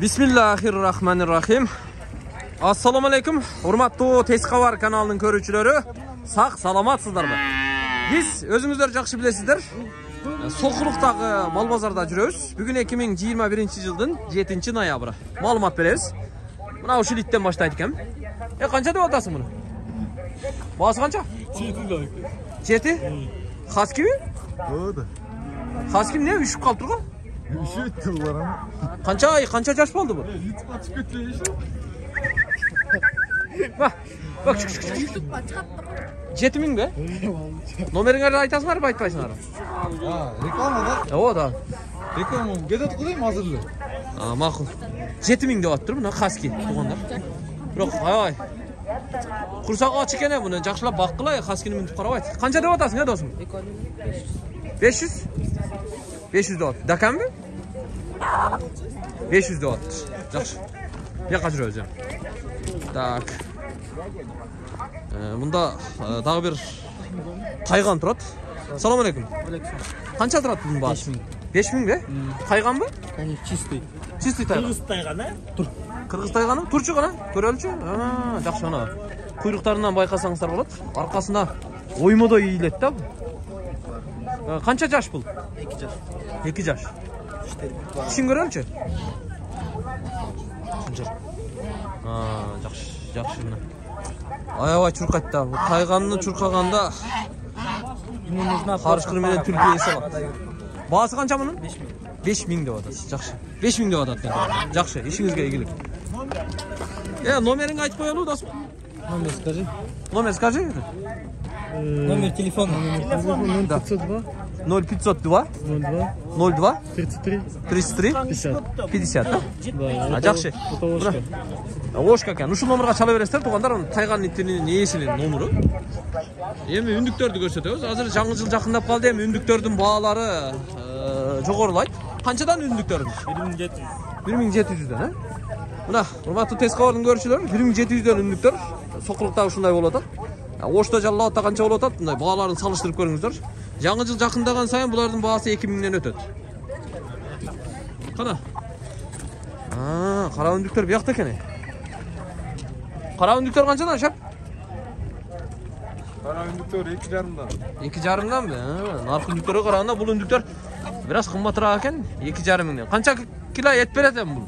Bismillahirrahmanirrahim. Assalamu alaikum. Hurmattуу Teskabар kanalının көрүүчүлөрү. Сак саламатсыздарбы? Биз өзүңүздөр жакшы билесиздер. Сокулуктагы мал базарда жүрөбүз. Бүгүн 2021-жылдын 7-ноябры. Маалымат беребиз. Мына ушул иттен баштайт экен. Канча деп атасың муну? Баасы канча? 7? Хаскиби? Оода. Хаски эмне үшүп калып турган? Üşüttü ulan. Kança yaş oldu bu? Bak çık. 7000 be. Nomerini aytasın mı aytpayсың ары? Reklama da. O da. Reklama mı? Gedet kılayım hazırlı. Makul. 7000 деп атып мына хаски тугандар. Бирок ай. Курсак ачык эне муну жакшылап баккыла хаскини мүнтүп карабайт. Канча деп атасың досум? 500. 500 деп атты. Дакамбы? 500 деп атты. Жакшы. Яка жүрөбүз. Так. Мында дагы бир кайган турат. Салам алейкум. Канча турат бунун баасы? 5000 бе? Кайганбы? Чистый. Чистый тайган. Кыргыз тайганы? Кыргыз тайганы? Турчу гана? Көрөлчү? Жакшы ана. Куйруктарынан байкасаңыздар болот. Аркасына оймодой ийилет да. Канча жаш бул? 2 жаш. 2 жаш. Тишин көрөлчү? Жакшы мына. Аябай чуркайт да. Тайганны чуркаганда карышкыр менен түлкү эс алат. Баасы канча мунун? 5000 деп атасыз. Жакшы. 5000 деп атат экен. Жакшы, ишиңизге ийгилик. Номериңди айтып коелу досум. Номер скажи. Номер скажи. Номер телефона. 0502 02 02 33 33 50. Да. Жакшы. Ошка. Ошка экен. Ушул номерге чала бересиздер, туугандар. Тайган иттинин ээсинин номеру. Эми үндүктөрдү көрсөтөбүз. Азыр жаңы жыл жакындап калды, эми үндүктөрдүн баалары жогорулайт. Канчадан үндүктөрүң? 1700дөн, Мына, урматтуу Тескабардын көрүүчүлөрү, 1700дөн үндүктөр. Сокулукта ушундай болуп атат. Ошто жаллап атта канча болуп атат? Мындай бааларын салыштырып көрүңүздөр. Жаңы жыл жакындаган сайын булардын баасы 2000ден өтөт. Кана. Кара үндүктөр биякта экен. Кара үндүктөр канчадан шап? Kara ündüktör 2,5'dan. 2,5'dan mı? Narkı ündüktörü karağında bu ündüktör biraz kımbatırak eken 2,5'dan. Kança kilo et beret mi bu?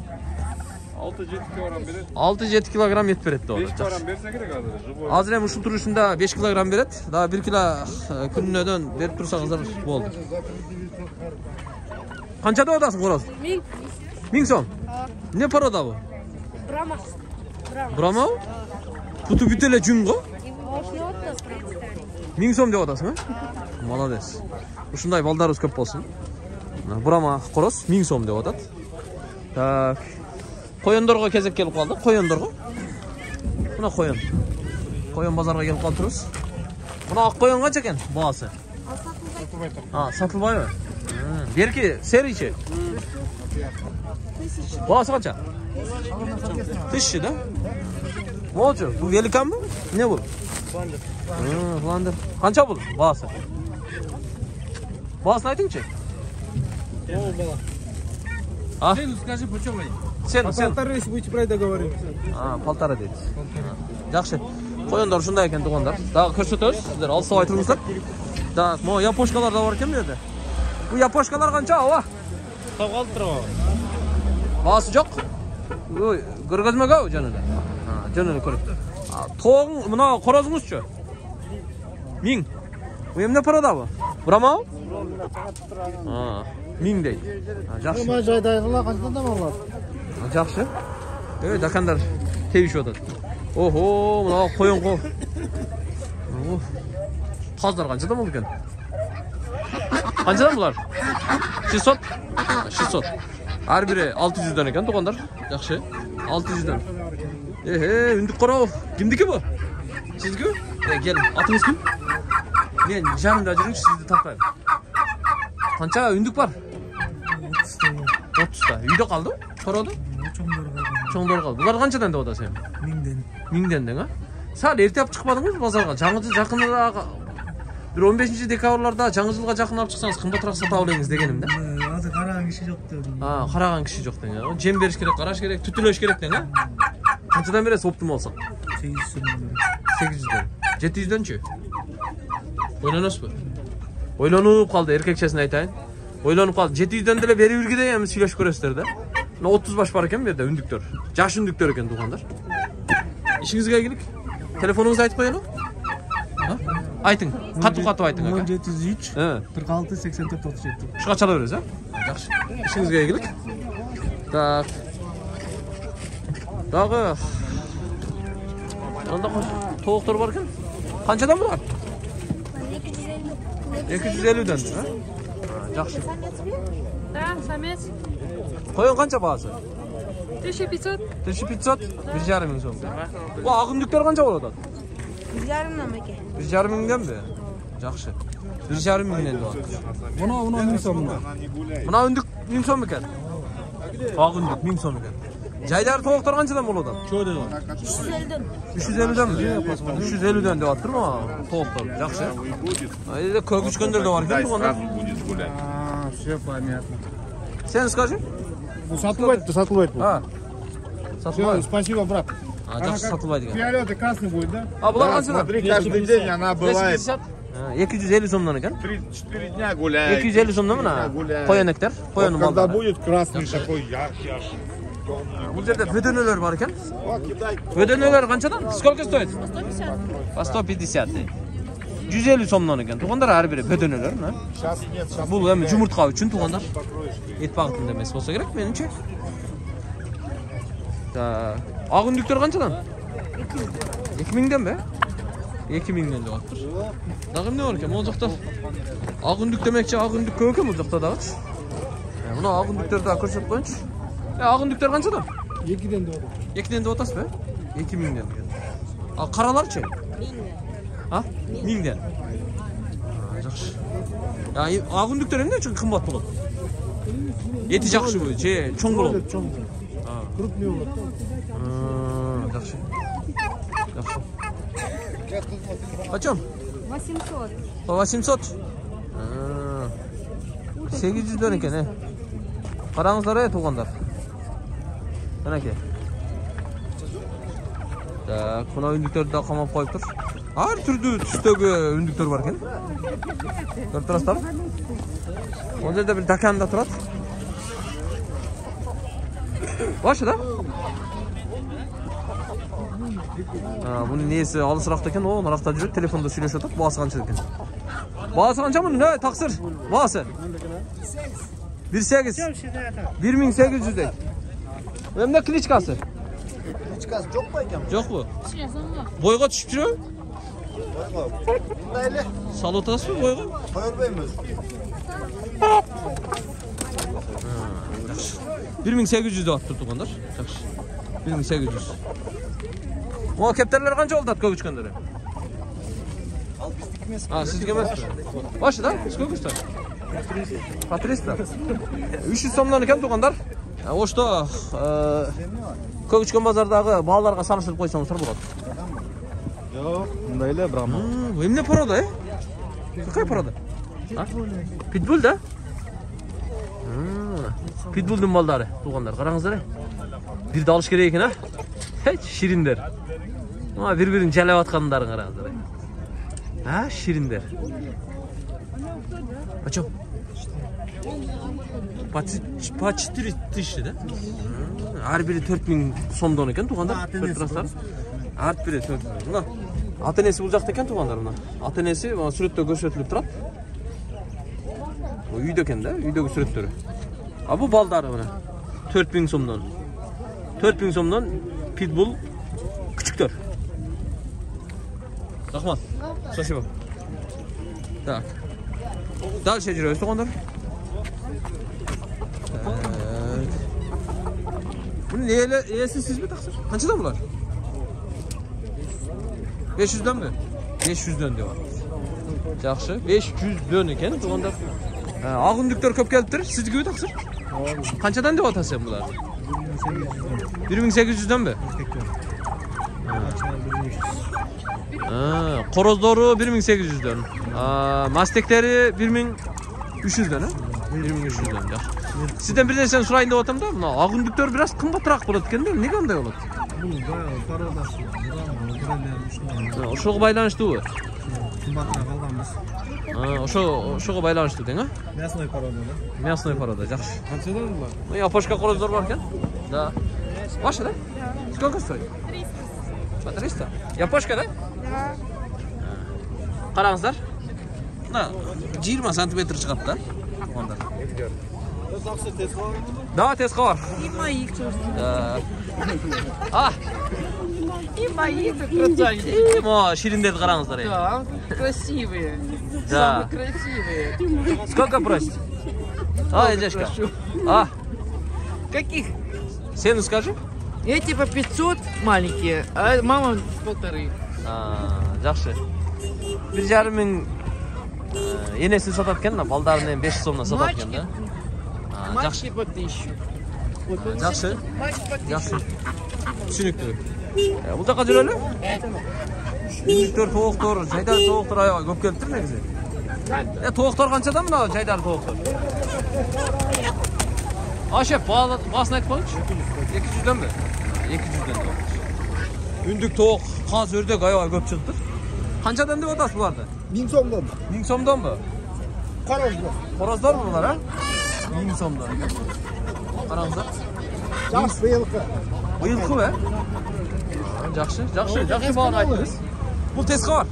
6-7 kilogram beret. 6-7 kilogram et beret de 5 kilogram berse gerek hazır. Hazır hem uşul turuşunda 5 kilogram beret. Daha 1 kilo gününe dön verip tursanızlar bu oldu. Kança da odasın Koraz? 1000 son. Ne para da bu? Brahma. Kutu bütele cungo. 1000 сом деп атасың, Молодец. Ушундай балдарыбыз көп болсун. Бурама короз 1000 сом деп атат. Так. Коёндорго кезек келип калды. Коёндорго. Мына коён. Коён базарга келип калдырбыз. Мына ак коён канча экен баасы? Сатылбайбы? Берки серийчи. Баасы канча? 1000 да? Молчу. Бу великанбы? Не бул? Фландер. Канча бул баасы? Баасын айтыңчы? Цену скажи, почем они? Цену. Полтора, если будете брать, договоримся. Полтора дейт. Жакшы. Коёндар ушундай экен туугандар. Дагы көрсөтөбүз. Сиздер алсап айтыңыздар. Так, могу япошкалар да бар экен бу жерде. Бу япошкалар канча, ооба? Тап калып турабы? Баасы жок. Ой, көргөзмөгө жөн эле. Жөн эле көрөт. Тоғың, мына қоразыңызчы? 1000. Bu emne parada bu? Brahma? 1000 deydi. Жақсы. Ama jaydayğılar kaçtan da var? Жақсы. Dakandar tebişip atады. Oho, mına koyun ko. Қаздар қаншадан болды екен? Қаншадан бұлар? 600? 600. Әр бірі 600-ден екен туғандар. Жақсы. 600-ден. Үндік қорау. Кімдікі bu? Сізгі? Келін. Атыңыз кім? Мен жанымда жүріңіз, сізді таппаймын. Қанша үндік бар? 30-та. Үйде қалды? Қорауды? Чоңдор қалды. Бұлар қаншадан деп отасың? 1000-ден. 1000-ден, Сәл ерте шығып шықпадыңыз базарға? Жаңы жыл жақында Bir 15 dekabrlarda жаңы жылга жакын алып чыксаңыз кымбатыраак сата алыңыз дегеним да. Азыр караган киши жок дедим. Караган киши жок дең. Жем бериш керек, караш керек, түтүлөш керек дең, Канчадан бересиз оптимал болсо? 800дөн. 700дөнчү? Ойлоносузбу? Ойлонуп калды, эркекчесин айтайын. Ойлонуп калды. 700дөн деле берип үргүдө эми сүйлөшүп көрөсүздөр да. 30 баш бар экен бу жерде үндүктөр. Жаш үндүктөр экен туугандар. İşinizге келик. Телефонуңузду айтып коелу. Айтың. Катуу айтың ака. 703 46 84 37. Ушуга чала беребиз, Жакшы. İşinizге келик. Так. Дагы. Анда толуктор бар экен. Канчадан булар? 250дөн, Жакшы. Да, самец. Коюн канча баасы? 1500. 1500, 1,5 миң сом. Бу ак үндүктөр канча болот атат? 1,5 миңден экен. 1,5 миңденби? Жакшы. 1,5 миңден деп атат. Мына 1000 сом. Мына үндүк 1000 сом экен. Ак үндүк 1000 сом экен. Жайдары толуктор канчадан болот атат? 350ден. 350дөнбү? 350дөн деп атырмы толуктор? Жакшы. Айда көк үчкөндөр да бар экен туугандар. Все понятно. Сен скажи? Сатылбайт bu. Сатылбайт. Спасибо, брат. Жакшы сатылбайт экен. Фиолетовый красный будет, да? Булар канчадан? Каждый день она бывает. 250 сомдон экен. 3-4 дня гуляет. 250 сомдон мына коенектер, коенун Когда балдары. будет красный такой яркий аж. Бул жерде бөдөнөлөр бар экен. Вот, кидай. Бөдөнөлөр канчадан? Сколько стоит? 150. По 150. 150 сомдон экен. Туугандар ар бири бөдөнөлөр, Сейчас нет, сейчас Бул эми жумуртка үчүн туугандар. Эт багытында эмес болсо керек менимче. Ак үндүктөр канчадан? 2000денби? 2000ден деп атыр. Дагы эмне бар экен? Могу жакта ак үндүк демекчи, ак үндүк көп экен бул жакта дагычы. Мына ак үндүктөрдү да көрсөтүп коеюнчу. Ак үндүктөр канчадан? 2'den de olur. 2ден деп атасызбы? 2000ден экен. Ал караларчы? 1000ден. Жакшы. Ак үндүктөр эмне үчүн кымбат болот? Эти жакшыбы, же чоң болот? Çok güzel. Крупный olur. Жакшы. Жакшы. Почем? 800. По 800. 800дөн экен, Караңыздар, туугандар. Канаке. Так, мына үндүктөрдү да камап коюптур. Ар түрдүү түстөгү үндүктөр бар экен. Көрүп турасыздарбы? Ол жерде бир даканда турат. Башы да? Bunun neyse alısırakta eкен, o narakta жүрөт, telefonda сүйлөшүп атат, баасы канча экен. Баасы канча мунун, таксыр? Баасы? 1,8. 1800 дейт. Эмне кличкасы? Кличкасы жок му экен? Жокпу? Түсінесің ба? Бойго түшүп жүрөбү? Мындай эле. Салып атасызбы бойго? Кое бербеймиз. 1800 деп атып тургандар. Жакшы. 1800. О, кептерлер канча болот көк үчкөндөр? Ал биздики эмес. Сизге эмеспи? Башы да? Сколько стоит? По 300. 300 сомдон экен туугандар. Ошто көк үчкөн базардагы бааларга салыштырып койсоңуздар болот. Жок, мындай эле, бирок. Эмне порода, Какая порода? Питбуль, да? Питбулдун балдары, туугандар, караңыздар. Бирди алыш керек экен, шириндер. Бири-бирин жалап аткандарын караңыздар. Шириндер. Почем? По 4000, да? Ар бири 4000 сомдон экен, туугандар. Көрүп турасыздар. Ар бири 4000. Мына ата-энеси бул жакта экен, туугандар, мына. Ата-энеси сүрөттө көрсөтүлүп турат. Үйдө экен да, үйдөгү сүрөттөрү. Бу балдары мына 4000 сомдон. 4000 сомдон питбул küçüktür. Рахмат. Спасибо. Так. Дальше жүрөбүз, туугандар. Bunun ээси сизби таксыр? Канчадан булар? 500дөнбү? 500дөн деп атат. Жакшы. 500дөн экен, туугандар. Ак үндүктөр көп келиптир. Сиздикиби таксыр? Канчадан деп атасыз сен булар? 1800дөнбү? Korozdorу 1800'den. Mastecleri 1300'den. 1300'den. Sizden bir de sen surayın da otam da. Ak ündüktör biraz kımbatırak болады eкен de. Nege onday болады? Бұл баяғы пародасы. Ошого байланыштуу. Қымбатырақ алғанбыз. Ошого байланыштуу дең, а? Мясной порода, да? Мясной порода, жакшы. Қаншадан бұлар? Япошка короздор бар екен? Да. Ваша, да? Сколько стоит? 300. 300? Япошка, да? Да. Қараңыздар. Мына 20 сантиметр шығады да. Онда. Да, тесқа бар. И моих тоже. Да. И моих красавицы. Ширіндерді қараңыздар. Да, красивые. Да. Красивые. Сколько просите? Дядешка. Каких? Цену скажи. Эти по 500 маленькие, а мама 1,5. Жақсы. 1,5 мың енесін сатат екен, балдарының 500 сомнан сатат екен, да? Мальчики по 1000. Жақсы. Мальчик по 1000. Жақсы. Түсінікті. Бұл жаққа жүрелі? Үндіктер, тоғықтар, жайдар тоғықтар аяға көп келіп тұр негізі. Тоғықтар қаншадан мына жайдар тоғықтар? Шеф, басын айтып қойыңызшы. 200'den mi? 200'den тоғықтар. Үндік тоғық, қаз, өрдек аяға көп шығып тұр. Қаншадан деп отасыз бұларды? 1000 сомдан. 1000 сомдан ба? Қороздар. Қороздар mı bunlar, ha? 1000 сомдан. Қараңыздар. Жас биылғы. Биылғы be? Жақсы бағаны айттыңыз. Бұл тесқавар.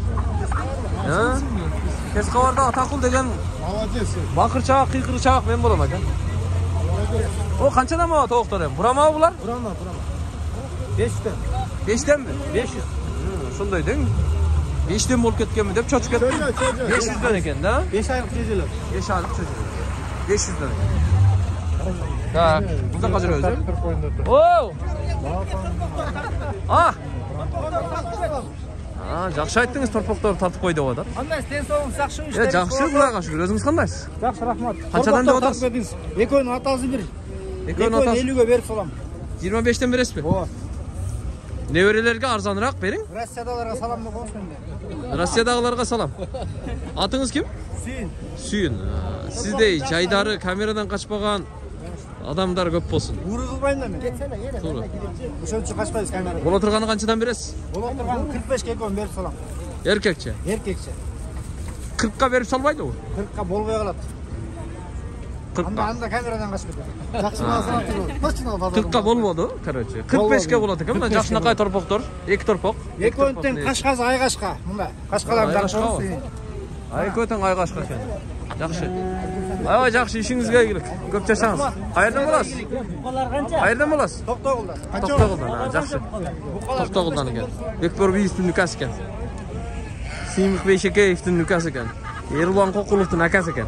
Тесқаварда Атақұл деген Молодец. бақырчақ, қиқырчақ мен болам екен. О, қаншадан ма тоғықтар ем? Бұра ма бұлар? Бурана. 5'ten. 5'ten mi? 500. Сондай дең. 5'ten болып кеткен mi деп çocuk ettim. 500'den eken da? 5 aylık çocuğlar. 5 aylık çocuk. 500'den. Так, бұлда қазір өзі. Оу! Жақсы айттыңыз, торпақтарды тартып қойды ода. Қандай сен соғың сақшы үшін? Жақсы, Құдайға шүкір. Өзіңіз қандайсыз? Жақсы, рахмат. Қаншадан деп отырсыз? Екеуінің атасы бір. Екеуінің атасы 50'ге беріп салам. 25'ten бересіз бе? О. Neverelerге арзанырақ берің. Россиядағыларға саламды қойсын. Россиядағыларға салам. Атыңыз кім? Сүйін. Сіздей жайдары камерадан қашпаған адамдар көп болсын. Уыры қылбайын да мен. Тура. Ошон үшін қашпайыз камерадан. Бола тұрғаны қаншадан бересіз? Бола тұрғаны 45'ке екеуін беріп салам. Еркекше. Еркекше. 40'қа беріп салмайды ол? 40'қа болбай қалады. 40'қа. Анда камерадан қашпайды. Жақсы мазалап тұр. 40'қа болмады, короче. 45'ке болады екен. Мына жақшынақай торпақтар. 2 торпақ. Екеуінтен қашқазы айғашқа. Мұнда. Қашқалардың Айғашқа. Екеуінтен айғашқа екен. Жақсы. Ай, жақсы, ішіңізге игілік. Көп жашаңыз. Қайырдан боласыз? Қайырдан боласыз? Тоқтоғылдан. Тоқтоғылдан, жақсы. Тоқтоғылдан екен. Бекбөр Бейістің нүкасы екен. Сыймық Бейшекеевтің нүкасы екен. Ерлан Қоқұловтың әкасы екен.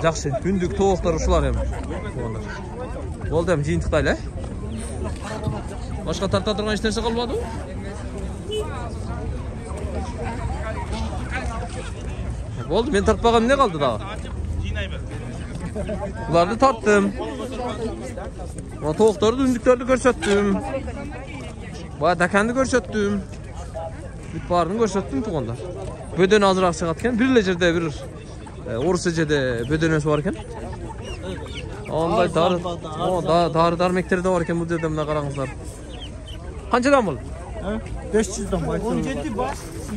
Жақсы, үндік тоғықтар ұшылар ем. Болды ем, жиынтықтайлы, Башқа тарта тұрған ешнәрсе қалмады? Болды, мен тартпағам не қалды дағы? Бұларды тарттым. Тоғықтарды, үндіктерді көрсеттім. Дәкәнді көрсеттім. Барын көрсеттім туғанда. Бөден азырақ шығат кен. Бірлі жерде бір орысы жерде бөден өсі бар кен. Ондай дары-дармектері де бар кен бұл жерде мұна қараңыздар. Қаншадан бұл? 500'dan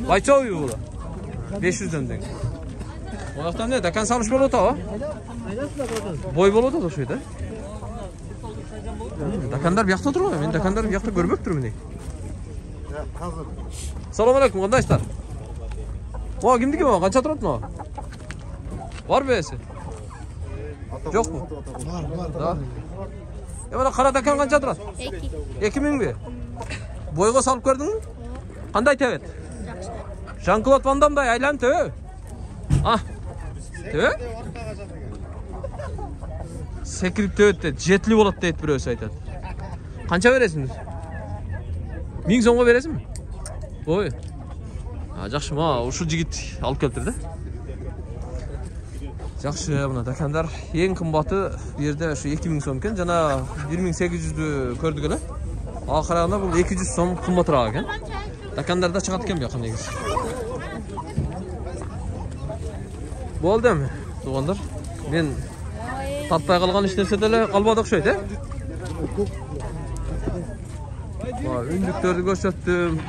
Байчау үй бұл? 500'den дең. Ояқтан не? Дәкән салыш бол ота, бой бол ота дошу еді. Дәкәндар бияқта тұр ғой, мен дәкәндар бияқта көрмек тұрмын. Салам алейкум, қандайсыздар? Кімдікі ма? Қанша тұрады ма? Бар бәйесі? Жоқ mu? Бар. Мына қара дәкән қанша тұрады? 2000 бе? Бойға салып көрдің? Қандай тәбет? Жан-Клод Ван Дамдай айлан төбе? Төбе? Секіріп төбет дейді, жетілі болады дейді бір өсі айтады. Қанша бересіңіз? 1000 сомға бересің? Ой. Жақшы, ма, ұшы жігіт алып келтірді. Жақшы, мұна дәкәндар ең қымбаты берді 2000 сом кен, жана 1800'ді көрдік әлі. Акырында бул 200 сом кымбатыраак экен. Дакандарда чыгат экен бияка негизи. Болду эми, туугандар. Мен татпай калган эч нерсе деле калбады окшойт, э? Үндүктөрдү көрсөттүм.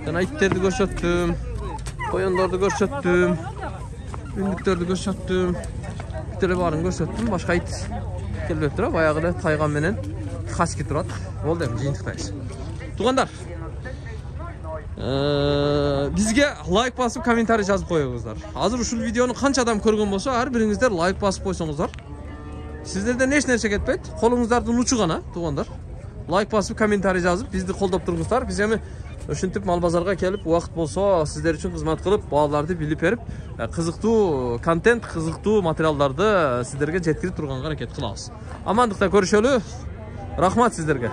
Жана иттерди көрсөттүм. Коёндорду көрсөттүм. Үндүктөрдү көрсөттүм. Иттери баарын көрсөттүм. Башка ит келбептир, баягы эле тайган менен хаски турат. Болду эми жыйынтыктайбыз. Туугандар, бизге лайк басып, комментарий жазып коюңуздар. Азыр ушул видеону канча адам көргөн болсо, ар бириңиздер лайк басып койсоңуздар, сиздерден эч нерсе кетпейт. Колуңуздардын учу гана, туугандар. Лайк басып, комментарий жазып, бизди колдоп туруңуздар. Биз эми ушинтип мал базарга келип, убакыт болсо сиздер үчүн кызмат кылып, бааларды билип берип, кызыктуу контент, кызыктуу материалдарды сиздерге жеткирип турганга аракет кылабыз. Амандыкта көрүшөлү. Рахмат сиздерге.